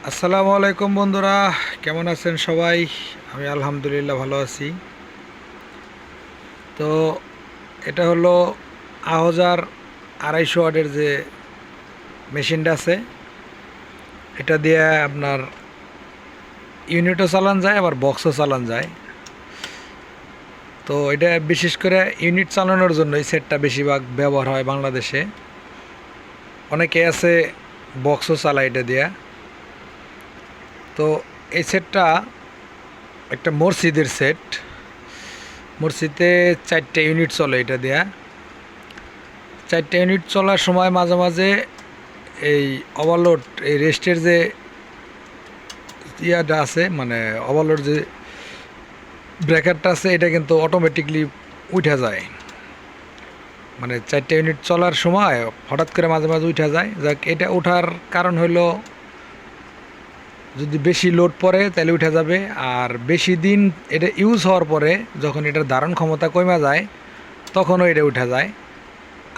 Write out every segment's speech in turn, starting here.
আসসালামু আলাইকুম বন্ধুরা, কেমন আছেন সবাই? আমি আলহামদুলিল্লাহ ভালো আছি। তো এটা হলো আহজার 250 ওয়াটের যে মেশিনটা আছে, এটা দিয়ে আপনার ইউনিটও চালান যায়, আবার বক্সও চালান যায়। তো এটা বিশেষ করে ইউনিট চালানোর জন্য এই সেটটা বেশিরভাগ ব্যবহার হয় বাংলাদেশে। অনেকে আছে বক্সও চালায় এটা দিয়া। তো এই সেটটা একটা মসজিদের সেট। মসজিদে 4টে ইউনিট চলে এটা দেয়া। 4টে ইউনিট চলার সময় মাঝে মাঝে এই ওভারলোড, এই রেস্টের যে ইয়াটা আছে, মানে ওভারলোড যে ব্রেকারটা আছে, এটা কিন্তু অটোমেটিকলি উঠে যায়। মানে 4টে ইউনিট চলার সময় হঠাৎ করে মাঝে মাঝে উঠে যায়। যাক, এটা ওঠার কারণ হলো যদি বেশি লোড পড়ে তাহলে উঠে যাবে, আর বেশি দিন এটা ইউজ হওয়ার পরে যখন এটার ধারণ ক্ষমতা কমে যায় তখনও এটা উঠে যায়।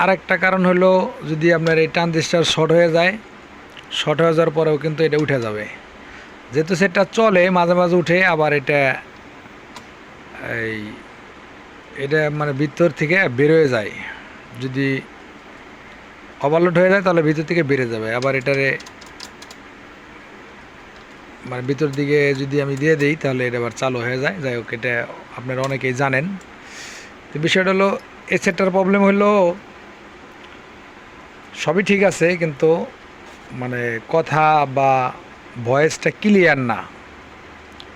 আর একটা কারণ হলো যদি আপনার এই ট্রানজিস্টর শর্ট হয়ে যায়, শর্ট হয়ে যাওয়ার পরেও কিন্তু এটা উঠে যাবে। যেহেতু সেটা চলে মাঝে মাঝে উঠে, আবার এই এটা মানে ভিতর থেকে বের হয়ে যায়। যদি ওভারলোড হয়ে যায় তাহলে ভিতর থেকে বেড়ে যাবে। আবার এটারে মানে ভিতর দিকে যদি আমি দিয়ে দিই তাহলে এটা আবার চালু হয়ে যায়। যাই হোক, এটা আপনারা অনেকেই জানেন। তো বিষয়টা হলো এই সেটটার প্রবলেম হলো সবই ঠিক আছে, কিন্তু মানে কথা বা ভয়েসটা ক্লিয়ার না।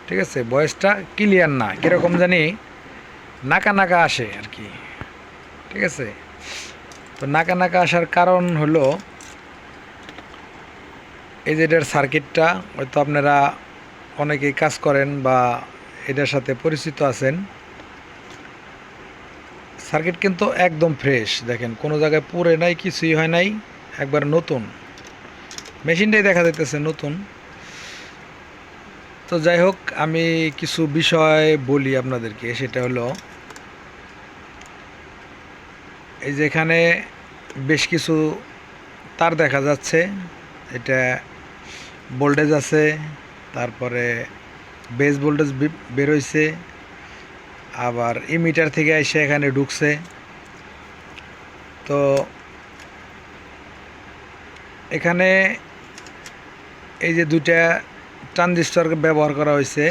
ঠিক আছে, ভয়েসটা ক্লিয়ার না, কীরকম জানি নাকা নাকা আসে আর কি। ঠিক আছে, তো নাকা নাকা আসার কারণ হলো এই যে এটার সার্কিটটা, হয়তো আপনারা অনেকেই কাজ করেন বা এটার সাথে পরিচিত আছেন। সার্কিট কিন্তু একদম ফ্রেশ, দেখেন কোনো জায়গায় পুড়ে নাই, কিছুই হয় নাই, একবার নতুন। মেশিনটাই দেখা যাইতেছে নতুন। তো যাই হোক, আমি কিছু বিষয় বলি আপনাদেরকে। সেটা হলো এই যে এখানে বেশ কিছু তার দেখা যাচ্ছে। এটা ভোল্টেজ আছে, তারপরে বেস ভোল্টেজ বেরোইছে, আবার ইমিটার থেকে এসে এখানে ঢুকছে। তো এখানে এই যে দুইটা ট্রানজিস্টর ব্যবহার করা হয়েছে।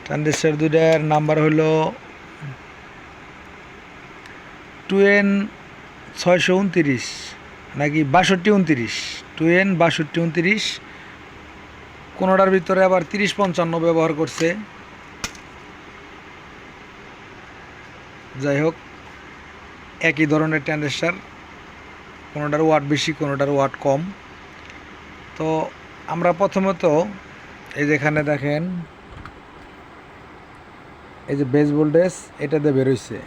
ট্রানজিস্টর দুইটার নাম্বার হলো 2N629 নাকি 6229, 2N6229। কোনোটার ভিতরে আবার 3055 ব্যবহার করছে। যাই হোক, একই ধরনের ট্রানজিস্টর, কোনোটার ওয়াট বেশি কোনোটার ওয়াট কম। তো আমরা প্রথমত এই যেখানে দেখেন এই যে বেস ভোল্টেজ এটাতে বেরোইছে,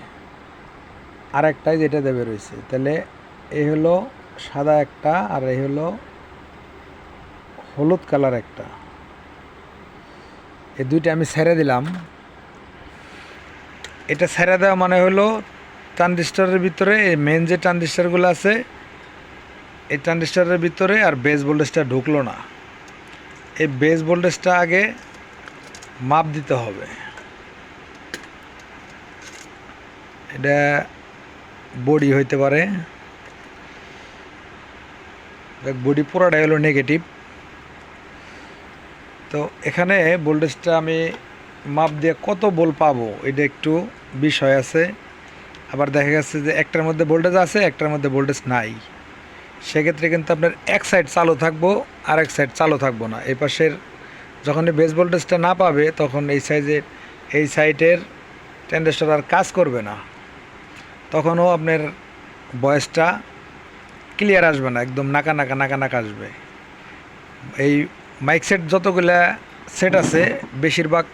আর একটাই যেটাতে বেরোইছে। তাহলে এই হলো সাদা একটা, আর এই হলো হলুদ কালার একটা। এই দুইটা আমি ছেড়ে দিলাম। এটা ছেড়ে দেওয়া মানে হলো ট্রানজিস্টরের ভিতরে এই মেন যে ট্রানজিস্টরগুলো আছে, এই ট্রানজিস্টরের ভিতরে আর বেস ভোল্টেজটা ঢুকলো না। এই বেস ভোল্টেজটা আগে মাপ দিতে হবে। এটা বডি হইতে পারে, বডি পুরোটাই হলো নেগেটিভ। তো এখানে ভোল্টেজটা আমি মাপ দিয়ে কত ভোল্ট পাবো এটা একটু বিষয় আছে। আবার দেখা গেছে যে একটার মধ্যে ভোল্টেজ আছে, একটার মধ্যে ভোল্টেজ নাই। সেক্ষেত্রে কিন্তু আপনার এক সাইড চালু থাকবো আর এক সাইড চালু থাকবো না। এই পাশের যখন বেস ভোল্টেজটা না পাবে তখন এই সাইডের ট্রানজিস্টর আর কাজ করবে না। তখনও আপনার ভয়েসটা ক্লিয়ার আসবে না, একদম নাকা নাকা নাকা নাকা আসবে। এই মাইক সেট যতগুলা সেট আছে, বেশিরভাগ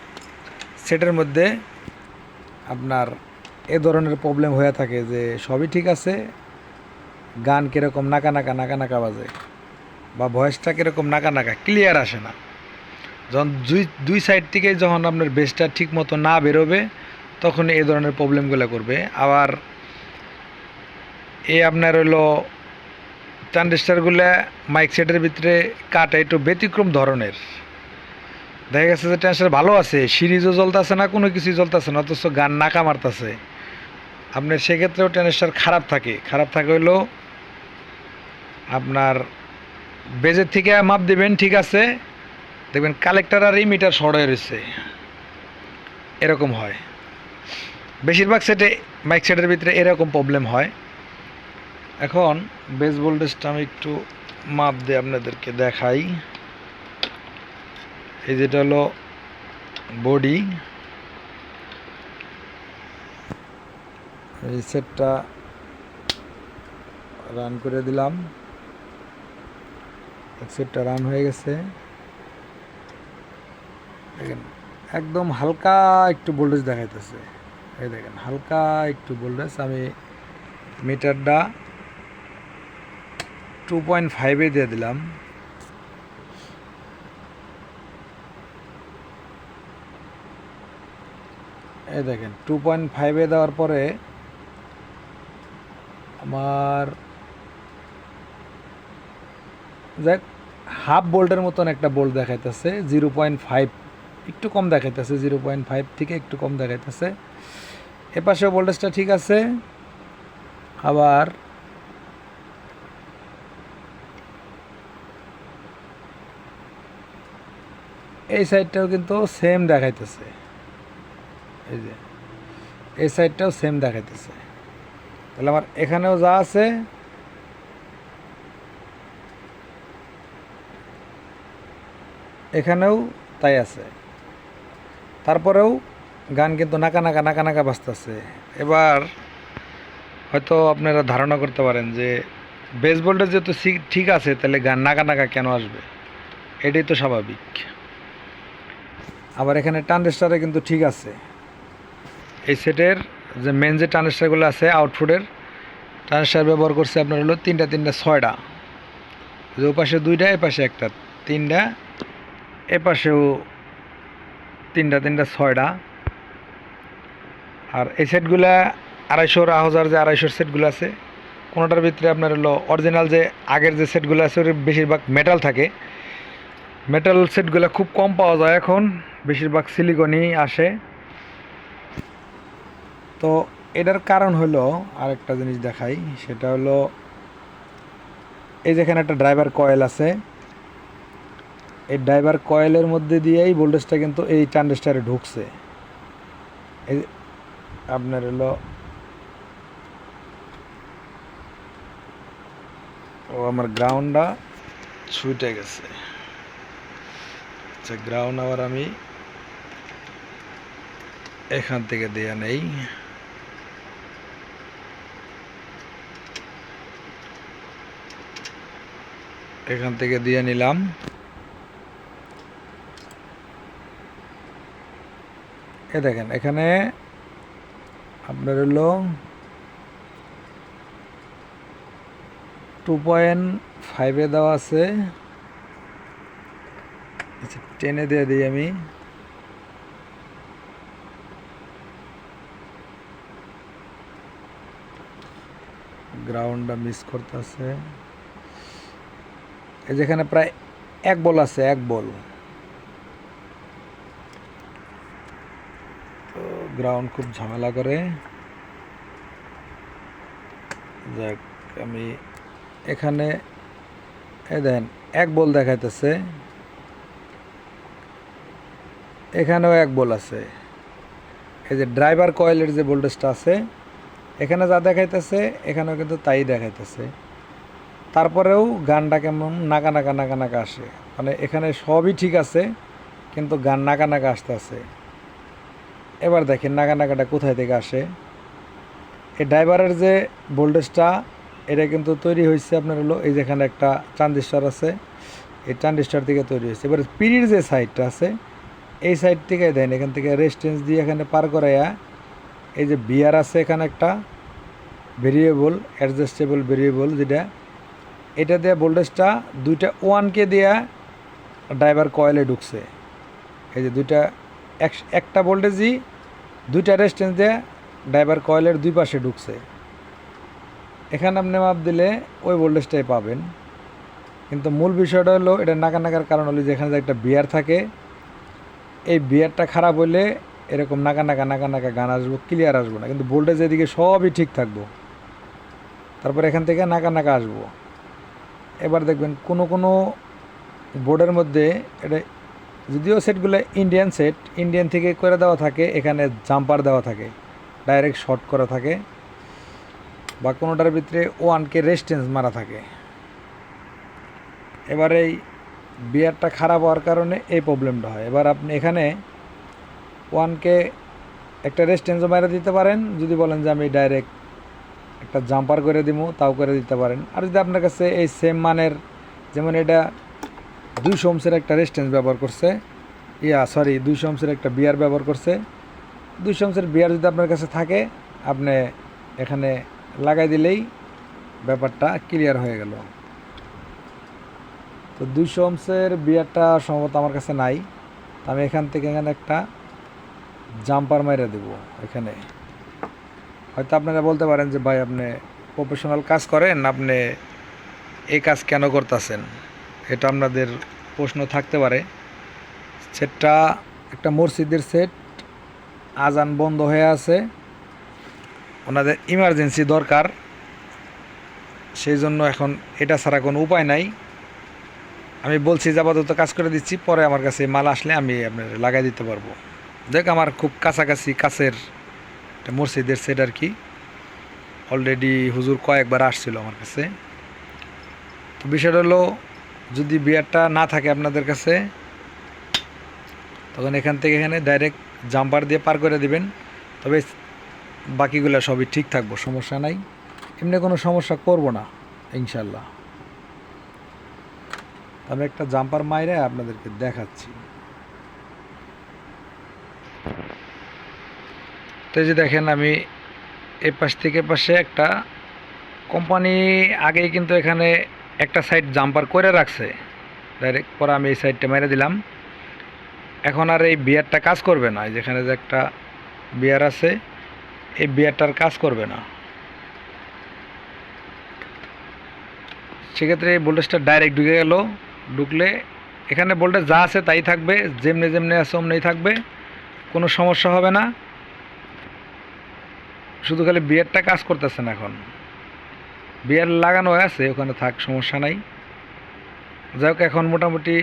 সেটের মধ্যে আপনার এ ধরনের প্রবলেম হয়ে থাকে যে সবই ঠিক আছে, গান কীরকম নাকা নাকা নাকা নাকা বাজে, বা ভয়েসটা কীরকম নাকা নাকা ক্লিয়ার আসে না। যখন দুই সাইড থেকে যখন আপনার বেসটা ঠিক মতো না বেরোবে তখন এই ধরনের প্রবলেমগুলো করবে। আবার আপনার হলো ট্রানজিস্টারগুলো মাইক সেটের ভিতরে কাটে একটু ব্যতিক্রম ধরনের। দেখা গেছে যে ট্রানজিস্টার ভালো আছে, সিরিজও জ্বলতেছে না, কোনো কিছুই জ্বলতেছে না, অথচ গান নাকা মারতেছে। আপনার সেক্ষেত্রেও ট্রানজিস্টার খারাপ থাকে হইলো আপনার বেজের থেকে মাপ দিবেন, ঠিক আছে, দেখবেন কালেক্টর আর ইমিটার শর্ট হয়ে রয়েছে, এরকম হয় বেশিরভাগ সেটে। মাইক সেটের ভিতরে এরকম প্রবলেম হয়। এখন বেস ভোল্টেজটা আমি একটু মাপ দিয়ে আপনাদেরকে দেখাই। এই যেটা হলো বডি, এই সেটটা রান করে দিলাম, সেটটা রান হয়ে গেছে। দেখেন একদম হালকা একটু ভোল্টেজ দেখাইতেছে, এই দেখেন হালকা একটু ভোল্টেজ। আমি মিটারটা 2.5 দিয়ে দিলাম। এই দেখেন 2.5 দেওয়ার পরে আমার যাক হাফ বোল্টের মতন একটা বোল্ট দেখাইতেছে, 0.5 একটু কম দেখাইতেছে, 0.5 থেকে একটু কম দেখাইতেছে। এপাশেও ভোল্টেজটা ঠিক আছে, আবার এই সাইডটাও কিন্তু সেম দেখাইতেছে, এই যে এই সাইডটাও সেম দেখাইতেছে। তাহলে আমার এখানেও যা আছে এখানেও তাই আছে, তারপরেও গান কিন্তু নাকা নাকা বাজতেছে। এবার হয়তো আপনারা ধারণা করতে পারেন যে বেস ভোল্টেজ যেহেতু ঠিক আছে, তাহলে গান নাকা কেন আসবে, এটাই তো স্বাভাবিক। আবার এখানে ট্রানজিস্টারে কিন্তু ঠিক আছে, এই সেটের যে মেন যে ট্রানজিস্টারগুলো আছে আউটপুটের ট্রানজিস্টার ব্যবহার করছে আপনার হলো তিনটা 6টা, যে ও পাশে 2টা, এ পাশে একটা, 3টা, এ পাশেও 3টা 6টা। আর এই সেটগুলা 250 আহজার যে 250 সেটগুলো আছে, কোনোটার ভিতরে আপনার হলো অরিজিনাল যে আগের যে সেটগুলো আছে ওর বেশিরভাগ মেটাল থাকে। মেটাল সেটগুলো খুব কম পাওয়া যায় এখন, বেশিরভাগ সিলিকনই আসে। তো এটার কারণ হলো আরেকটা জিনিস দেখাই, সেটা হলো এই যেখানে একটা ড্রাইভার কয়েল আছে, এই ড্রাইভার কয়েলের মধ্যে দিয়েই ভোল্টেজটা কিন্তু এই ট্রানজিস্টারে ঢুকছে। এই আপনার হলো আমার গ্রাউন্ডটা ছুটে গেছে। আচ্ছা, গ্রাউন্ড আবার আমি এখান থেকে দিয়ে নেই। এখান থেকে দিয়ে নিলাম। এ দেখেন এখানে আপনার হলো 2.5 দেওয়া আছে। আচ্ছা, 10 দিয়ে দিই আমি। গ্রাউন্ডটা মিস করতেছে। এই যেখানে প্রায় 1 বল আছে, 1 বল। তো গ্রাউন্ড খুব ঝামেলা করে। যাক, আমি এখানে এই দেখেন 1 বল দেখাইতেছে, এখানেও 1 বল আছে। এই যে ড্রাইভার কয়েলের যে ভোল্টেজটা আছে এখানে যা দেখাইতেছে এখানেও কিন্তু তাই দেখাইতেছে। তারপরেও গানটা কেমন নাকা আসে, মানে এখানে সবই ঠিক আছে কিন্তু গান নাকা আসতে আছে। এবার দেখেন নাকাটা কোথায় থেকে আসে। এই ড্রাইভারের যে ভোল্টেজটা এটা কিন্তু তৈরি হয়েছে আপনার হলো এই যেখানে একটা ট্রানজিস্টর আছে, এই ট্রানজিস্টর থেকে তৈরি হয়েছে। এবার পিরির যে সাইডটা আছে এই সাইড থেকে দেন এখান থেকে রেজিস্ট্যান্স দিয়ে এখানে পার করাইয়া এই যে বিয়ার আছে এখানে একটা ভেরিয়েবল, অ্যাডজাস্টেবল ভেরিয়েবল যেটা, এটা দিয়ে ভোল্টেজটা 2টা 1K দিয়ে ড্রাইভার কয়েলে ঢুকছে। এই যে একটা ভোল্টেজই 2টা রেজিস্ট্যান্স দিয়ে ড্রাইভার কয়েলের 2 পাশে ঢুকছে। এখানে আপনি মাপ দিলে ওই ভোল্টেজটাই পাবেন, কিন্তু মূল বিষয়টা হলো এটা নাকার কারণ হলো যে এখানে যে একটা বিয়ার থাকে, এই বিয়ারটা খারাপ হলে এরকম নাকা গান আসবো, ক্লিয়ার আসবো না, কিন্তু ভোল্টেজ এদিকে সবই ঠিক থাকবো, তারপর এখান থেকে নাকা আসবো। এবার দেখবেন কোনো কোনো বোর্ডের মধ্যে এটা, যদিও সেটগুলো ইন্ডিয়ান থেকে করে দেওয়া থাকে, এখানে জাম্পার দেওয়া থাকে, ডাইরেক্ট শর্ট করা থাকে, বা কোনোটার ভিতরে 1K রেজিস্ট্যান্স মারা থাকে। এবার এই বিয়ারটা খারাপ হওয়ার কারণে এই প্রবলেমটা হয়। এবার আপনি এখানে 1K একটা রেজিস্ট্যান্সও মারা দিতে পারেন, যদি বলেন যে আমি ডাইরেক্ট একটা জাম্পার করে দিব তাও করে দিতে পারেন। আর যদি আপনার কাছে এই সেম মানের, যেমন এটা 200 ওহমের একটা রেজিস্ট্যান্স ব্যবহার করছে, 200 ওহমের একটা বিয়ার ব্যবহার করছে, 200 ওহমের বিয়ার যদি আপনার কাছে থাকে, আপনি এখানে লাগাই দিলেই ব্যাপারটা ক্লিয়ার হয়ে গেল। তো 200 ওহমের বিয়ারটা সম্ভবত আমার কাছে নাই, তো আমি এখান থেকে এখানে একটা জাম্পার মাইরে দেব। এখানে হয়তো আপনারা বলতে পারেন যে ভাই আপনি প্রফেশনাল কাজ করেন, আপনি এই কাজ কেন করতেছেন, এটা আপনাদের প্রশ্ন থাকতে পারে। সেটটা একটা মসজিদের সেট, আজান বন্ধ হয়ে আছে, ওনাদের ইমার্জেন্সি দরকার, সেই জন্য এখন এটা ছাড়া কোনো উপায় নাই। আমি বলছি যে আপাতত কাজ করে দিচ্ছি, পরে আমার কাছে মাল আসলে আমি আপনার লাগাই দিতে পারবো। দেখ আমার খুব কাছাকাছি কাছের একটা মসজিদের সেট আর কি, অলরেডি হুজুর কয়েকবার আসছিল আমার কাছে। তো বিষয়টা হলো, যদি বিয়ারটা না থাকে আপনাদের কাছে, তখন এখান থেকে এখানে ডাইরেক্ট জাম্পার দিয়ে পার করে দিবেন, তবে বাকিগুলো সবই ঠিক থাকবো, সমস্যা নাই, এমনি কোনো সমস্যা করব না ইনশাল্লাহ। আমি একটা জাম্পার মাইরে আপনাদেরকে দেখাচ্ছি। তো এই যে দেখেন, আমি এই পাশ থেকে পাশে একটা কোম্পানি আগেই কিন্তু এখানে একটা সাইড জাম্পার করে রাখছে ডাইরেক্ট, পরে আমি এই সাইডটা মেরে দিলাম। এখন আর এই বিয়ারটা কাজ করবে না, যেখানে যে একটা বিয়ার আছে, এই বিয়ারটার কাজ করবে না। সেক্ষেত্রে এই ভোল্টেজটা ডাইরেক্ট ঢুকে গেল, ঢুকলে এখানে ভোল্টেজ যা আছে তাই থাকবে, যেমনি যেমনি আছে অমনিই থাকবে, কোনো সমস্যা হবে না। শুধু খালি বিয়ারটা কাজ করতেছে না, এখন বিয়ার লাগানো হয়ে আছে, ওখানে থাক, সমস্যা নাই। যাই হোক, এখন মোটামুটি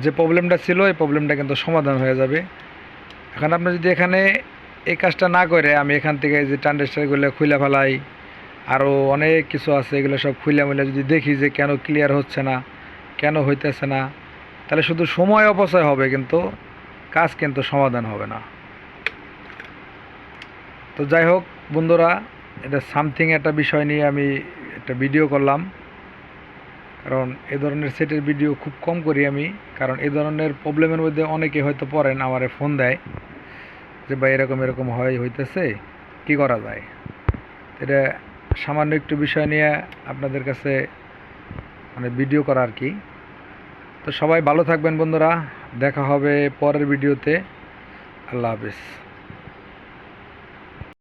যে প্রবলেমটা ছিল এই প্রবলেমটা কিন্তু সমাধান হয়ে যাবে। এখন আপনি যদি এখানে এই কাজটা না করে আমি এখান থেকে যে ট্রানজিস্টারগুলো খুলে ফেলাই, আরও অনেক কিছু আছে, এগুলো সব খুলে মিলে যদি দেখি যে কেন ক্লিয়ার হচ্ছে না, কেন হইতেছে না, তাহলে শুধু সময় অপচয় হবে, কিন্তু কাজ কিন্তু সমাধান হবে না। তো যাই হোক বন্ধুরা, এটা সামথিং একটা বিষয় নিয়ে আমি একটা ভিডিও করলাম, কারণ এই ধরনের সেটের ভিডিও খুব কম করি আমি, কারণ এই ধরনের প্রবলেমের মধ্যে অনেকে হয়তো পড়েন, আমারে ফোন দেয় যে ভাই এরকম এরকম হইতেছে, কি করা যায়। এটা সামান্য একটু বিষয় নিয়ে আপনাদের কাছে মানে ভিডিও করা আর কি। তো সবাই ভালো থাকবেন বন্ধুরা, দেখা হবে পরের ভিডিওতে। আল্লাহ হাফেজ।